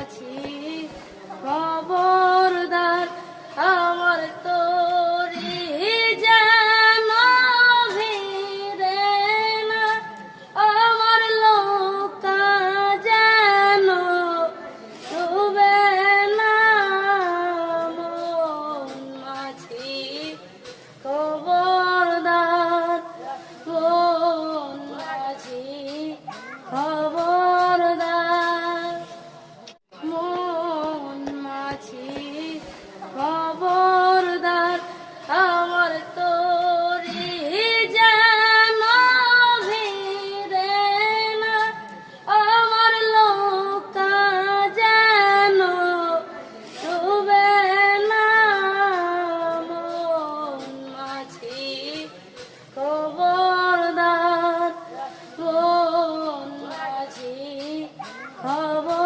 মাছি খবরদার আমার তোরি যেন ভিড়ে না, আমার লোকা যেন ডুবে না। মন মাছি খবরদার, মন মাছি খবরদার, মন মাছি খবরদার আমার তোরি যেন ভিড়ে না, আমার লোকা যেন ডুবে না। মন মাছি খবরদার, মন মাছি খবর